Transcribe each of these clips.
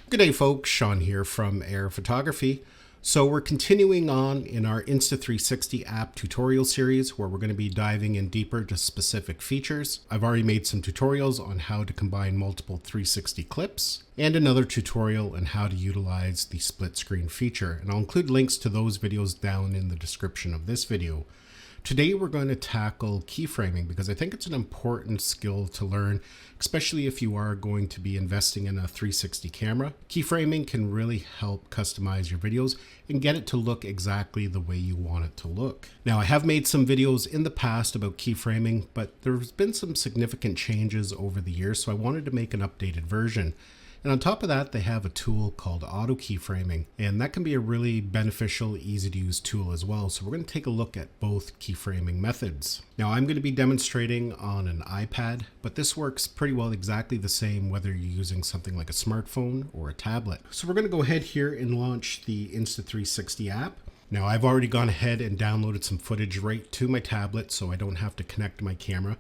Good day folks, Sean here from Air Photography. So we're continuing on in our Insta360 app tutorial series where we're going to be diving in deeper to specific features. I've already made some tutorials on how to combine multiple 360 clips and another tutorial on how to utilize the split screen feature. And I'll include links to those videos down in the description of this video. Today we're going to tackle keyframing because I think it's an important skill to learn, especially if you are going to be investing in a 360 camera. Keyframing can really help customize your videos and get it to look exactly the way you want it to look. Now, I have made some videos in the past about keyframing, but there's been some significant changes over the years, so I wanted to make an updated version. And on top of that, they have a tool called auto keyframing, and that can be a really beneficial, easy to use tool as well. So we're going to take a look at both keyframing methods. Now I'm going to be demonstrating on an iPad, but this works pretty well exactly the same whether you're using something like a smartphone or a tablet. So we're going to go ahead here and launch the Insta360 app. Now I've already gone ahead and downloaded some footage right to my tablet so I don't have to connect my camera,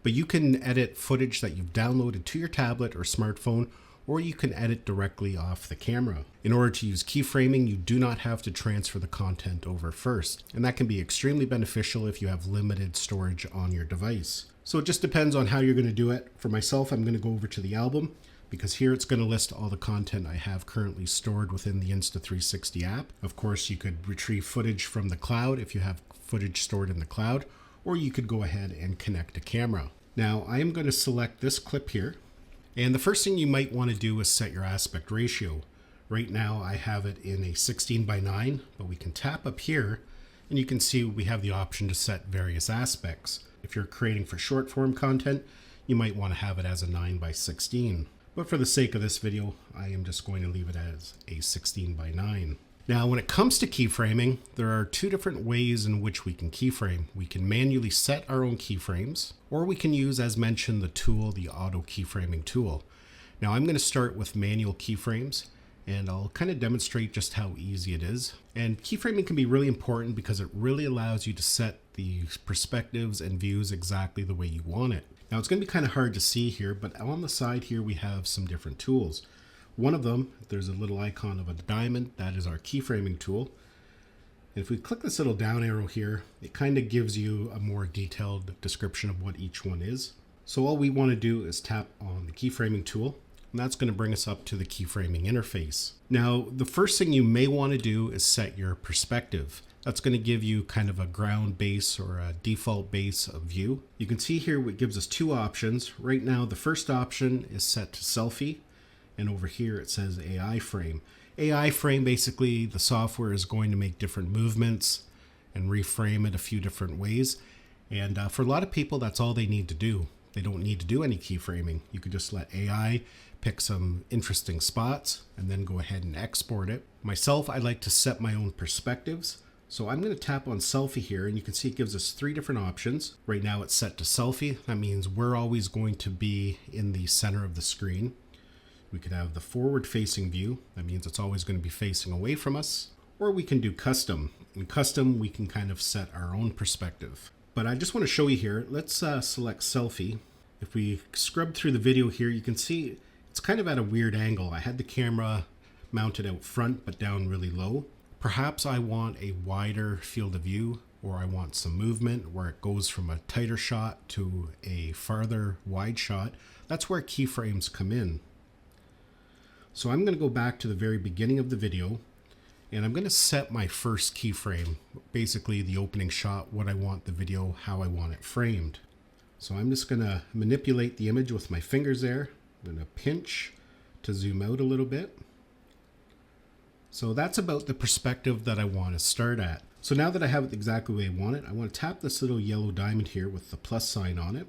but you can edit footage that you've downloaded to your tablet or smartphone, or you can edit directly off the camera. In order to use keyframing, you do not have to transfer the content over first, and that can be extremely beneficial if you have limited storage on your device. So it just depends on how you're going to do it. For myself, I'm going to go over to the album, because here it's going to list all the content I have currently stored within the Insta360 app. Of course, you could retrieve footage from the cloud if you have footage stored in the cloud, or you could go ahead and connect a camera. Now, I am going to select this clip here. And the first thing you might want to do is set your aspect ratio. Right now I have it in a 16:9, but we can tap up here and you can see we have the option to set various aspects. If you're creating for short form content, you might want to have it as a 9:16. But for the sake of this video, I am just going to leave it as a 16:9. Now, when it comes to keyframing, there are two different ways in which we can keyframe. We can manually set our own keyframes, or we can use, as mentioned, the tool, the auto keyframing tool. Now, I'm going to start with manual keyframes, and I'll kind of demonstrate just how easy it is. And keyframing can be really important because it really allows you to set the perspectives and views exactly the way you want it. Now, it's going to be kind of hard to see here, but on the side here, we have some different tools. One of them, there's a little icon of a diamond, that is our keyframing tool. And if we click this little down arrow here, it kind of gives you a more detailed description of what each one is. So all we want to do is tap on the keyframing tool, and that's going to bring us up to the keyframing interface. Now, the first thing you may want to do is set your perspective. That's going to give you kind of a ground base or a default base of view. You can see here it gives us two options. Right now, the first option is set to selfie. And over here it says AI frame. AI frame, basically the software is going to make different movements and reframe it a few different ways. And for a lot of people, that's all they need to do. They don't need to do any keyframing. You could just let AI pick some interesting spots and then go ahead and export it. Myself, I like to set my own perspectives. So I'm going to tap on selfie here, and you can see it gives us three different options. Right now it's set to selfie. That means we're always going to be in the center of the screen. We could have the forward facing view. That means it's always going to be facing away from us. Or we can do custom. In custom, we can kind of set our own perspective. But I just want to show you here. Let's select selfie. If we scrub through the video here, you can see it's kind of at a weird angle. I had the camera mounted out front, but down really low. Perhaps I want a wider field of view, or I want some movement where it goes from a tighter shot to a farther wide shot. That's where keyframes come in. So I'm going to go back to the very beginning of the video, and I'm going to set my first keyframe, basically the opening shot, what I want the video, how I want it framed. So I'm just going to manipulate the image with my fingers there. I'm going to pinch to zoom out a little bit. So that's about the perspective that I want to start at. So now that I have it exactly the way I want it, I want to tap this little yellow diamond here with the plus sign on it.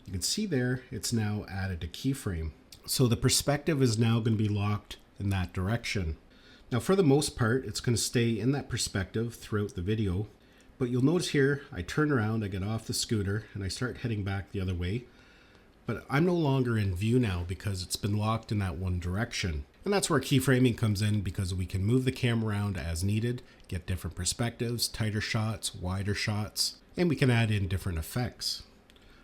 You can see there, it's now added a keyframe. So the perspective is now going to be locked in that direction. Now for the most part, it's going to stay in that perspective throughout the video. But you'll notice here, I turn around, I get off the scooter, and I start heading back the other way. But I'm no longer in view now because it's been locked in that one direction. And that's where keyframing comes in, because we can move the camera around as needed, get different perspectives, tighter shots, wider shots, and we can add in different effects.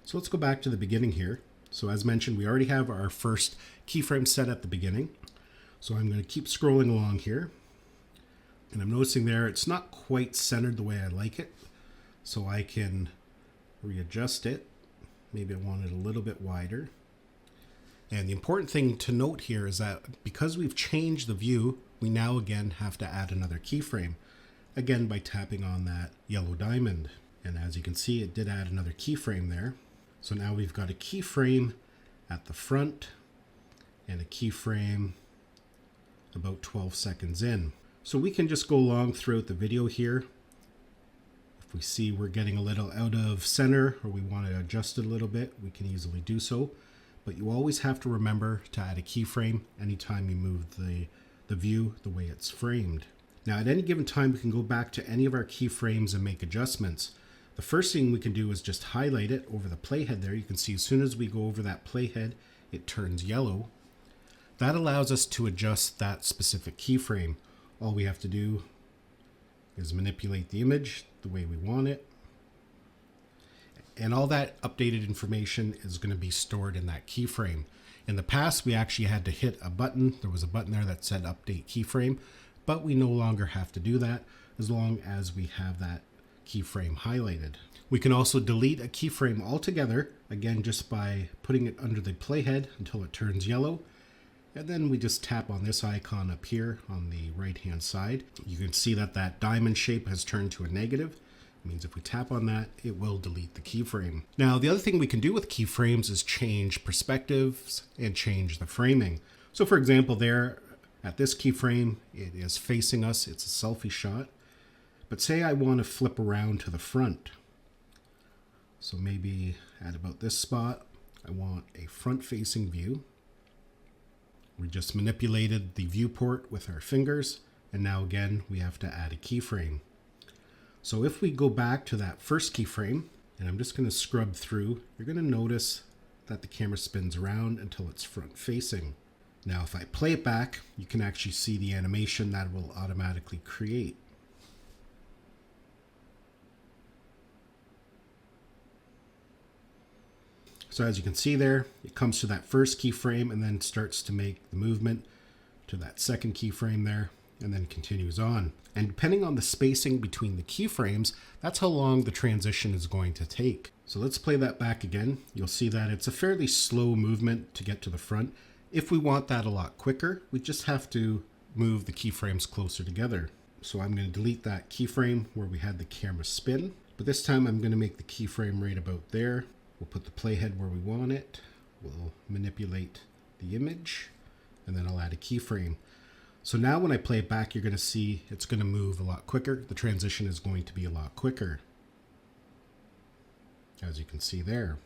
So let's go back to the beginning here. So as mentioned, we already have our first keyframe set at the beginning. So I'm going to keep scrolling along here. And I'm noticing there it's not quite centered the way I like it. So I can readjust it. Maybe I want it a little bit wider. And the important thing to note here is that because we've changed the view, we now again have to add another keyframe. Again, by tapping on that yellow diamond. And as you can see, it did add another keyframe there. So now we've got a keyframe at the front and a keyframe about 12 seconds in. So we can just go along throughout the video here. If we see we're getting a little out of center or we want to adjust it a little bit, we can easily do so. But you always have to remember to add a keyframe anytime you move the view the way it's framed. Now at any given time, we can go back to any of our keyframes and make adjustments. The first thing we can do is just highlight it over the playhead there. You can see as soon as we go over that playhead, it turns yellow. That allows us to adjust that specific keyframe. All we have to do is manipulate the image the way we want it. And all that updated information is going to be stored in that keyframe. In the past, we actually had to hit a button. There was a button there that said update keyframe, but we no longer have to do that as long as we have that keyframe highlighted. We can also delete a keyframe altogether, again, just by putting it under the playhead until it turns yellow. And then we just tap on this icon up here on the right-hand side. You can see that that diamond shape has turned to a negative. It means if we tap on that, it will delete the keyframe. Now, the other thing we can do with keyframes is change perspectives and change the framing. So for example, there at this keyframe, it is facing us. It's a selfie shot. But say I want to flip around to the front. So maybe at about this spot, I want a front-facing view. We just manipulated the viewport with our fingers, and now again, we have to add a keyframe. So if we go back to that first keyframe, and I'm just going to scrub through, you're going to notice that the camera spins around until it's front-facing. Now, if I play it back, you can actually see the animation that will automatically create. So as you can see there, it comes to that first keyframe and then starts to make the movement to that second keyframe there and then continues on. And depending on the spacing between the keyframes, that's how long the transition is going to take. So let's play that back again. You'll see that it's a fairly slow movement to get to the front. If we want that a lot quicker, we just have to move the keyframes closer together. So I'm going to delete that keyframe where we had the camera spin, but this time I'm going to make the keyframe right about there. We'll put the playhead where we want it. We'll manipulate the image, and then I'll add a keyframe. So now when I play it back, you're going to see it's going to move a lot quicker. The transition is going to be a lot quicker, as you can see there.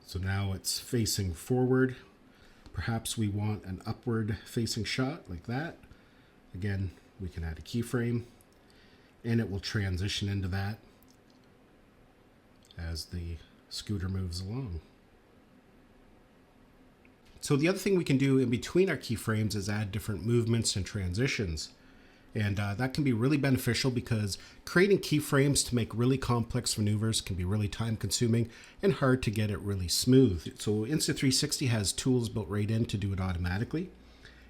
So now it's facing forward. Perhaps we want an upward facing shot like that. Again, we can add a keyframe, and it will transition into that as the scooter moves along. So the other thing we can do in between our keyframes is add different movements and transitions. And that can be really beneficial because creating keyframes to make really complex maneuvers can be really time consuming and hard to get it really smooth. So Insta360 has tools built right in to do it automatically.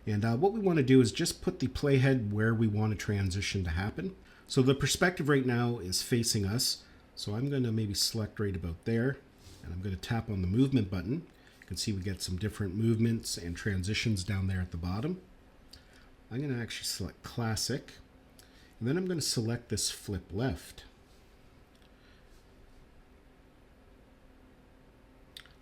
And what we want to do is just put the playhead where we want a transition to happen. So the perspective right now is facing us. So I'm going to maybe select right about there, and I'm going to tap on the movement button. You can see we get some different movements and transitions down there at the bottom. I'm going to actually select classic, and then I'm going to select this flip left.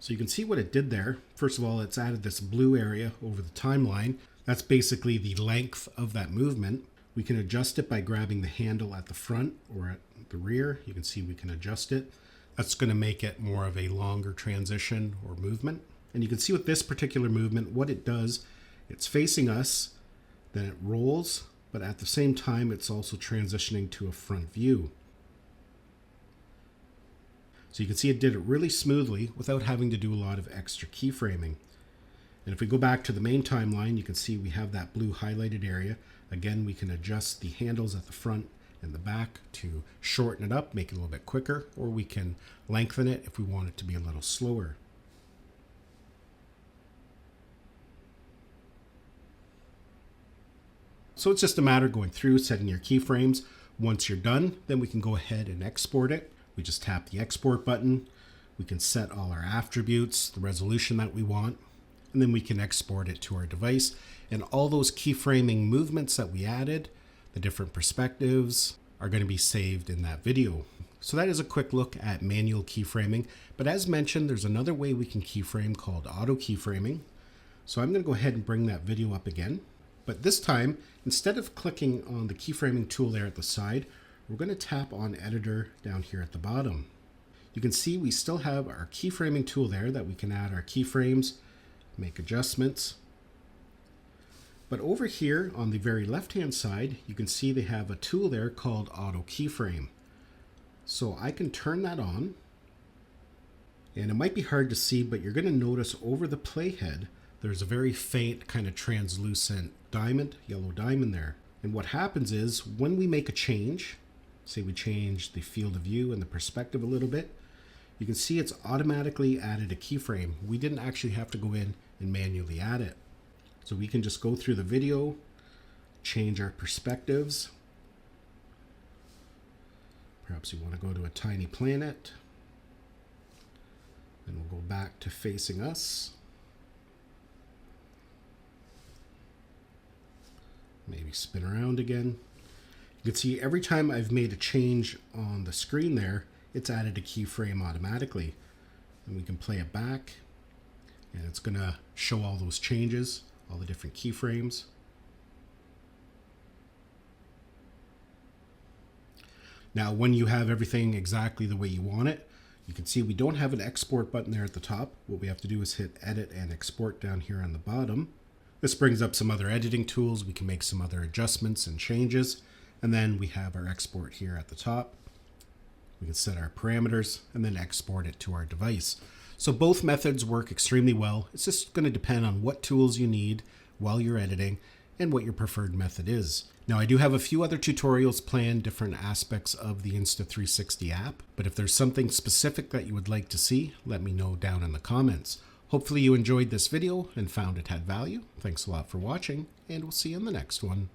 So you can see what it did there. First of all, it's added this blue area over the timeline. That's basically the length of that movement. We can adjust it by grabbing the handle at the front or at the rear. You can see we can adjust it. That's going to make it more of a longer transition or movement. And you can see with this particular movement, what it does, it's facing us, then it rolls, but at the same time, it's also transitioning to a front view. So you can see it did it really smoothly without having to do a lot of extra keyframing. And if we go back to the main timeline, you can see we have that blue highlighted area. Again, we can adjust the handles at the front and the back to shorten it up, make it a little bit quicker, or we can lengthen it if we want it to be a little slower. So it's just a matter of going through, setting your keyframes. Once you're done, then we can go ahead and export it. We just tap the export button. We can set all our attributes, the resolution that we want, and then we can export it to our device. And all those keyframing movements that we added, the different perspectives, are going to be saved in that video. So that is a quick look at manual keyframing. But as mentioned, there's another way we can keyframe called auto keyframing. So I'm going to go ahead and bring that video up again. But this time, instead of clicking on the keyframing tool there at the side, we're going to tap on editor down here at the bottom. You can see we still have our keyframing tool there that we can add our keyframes, make adjustments. But over here on the very left-hand side, you can see they have a tool there called auto keyframe. So I can turn that on, and it might be hard to see, but you're going to notice over the playhead, there's a very faint kind of translucent diamond, yellow diamond there. And what happens is when we make a change, say we change the field of view and the perspective a little bit, you can see it's automatically added a keyframe. We didn't actually have to go in and manually add it. So we can just go through the video, change our perspectives. Perhaps you want to go to a tiny planet. Then we'll go back to facing us. Maybe spin around again. You can see every time I've made a change on the screen there, it's added a keyframe automatically. And we can play it back, and it's going to show all those changes, all the different keyframes. Now, when you have everything exactly the way you want it, you can see we don't have an export button there at the top. What we have to do is hit edit and export down here on the bottom. This brings up some other editing tools. We can make some other adjustments and changes. And then we have our export here at the top. We can set our parameters and then export it to our device. So both methods work extremely well. It's just going to depend on what tools you need while you're editing and what your preferred method is. Now, I do have a few other tutorials planned, different aspects of the Insta360 app, but if there's something specific that you would like to see, let me know down in the comments. Hopefully you enjoyed this video and found it had value. Thanks a lot for watching, and we'll see you in the next one.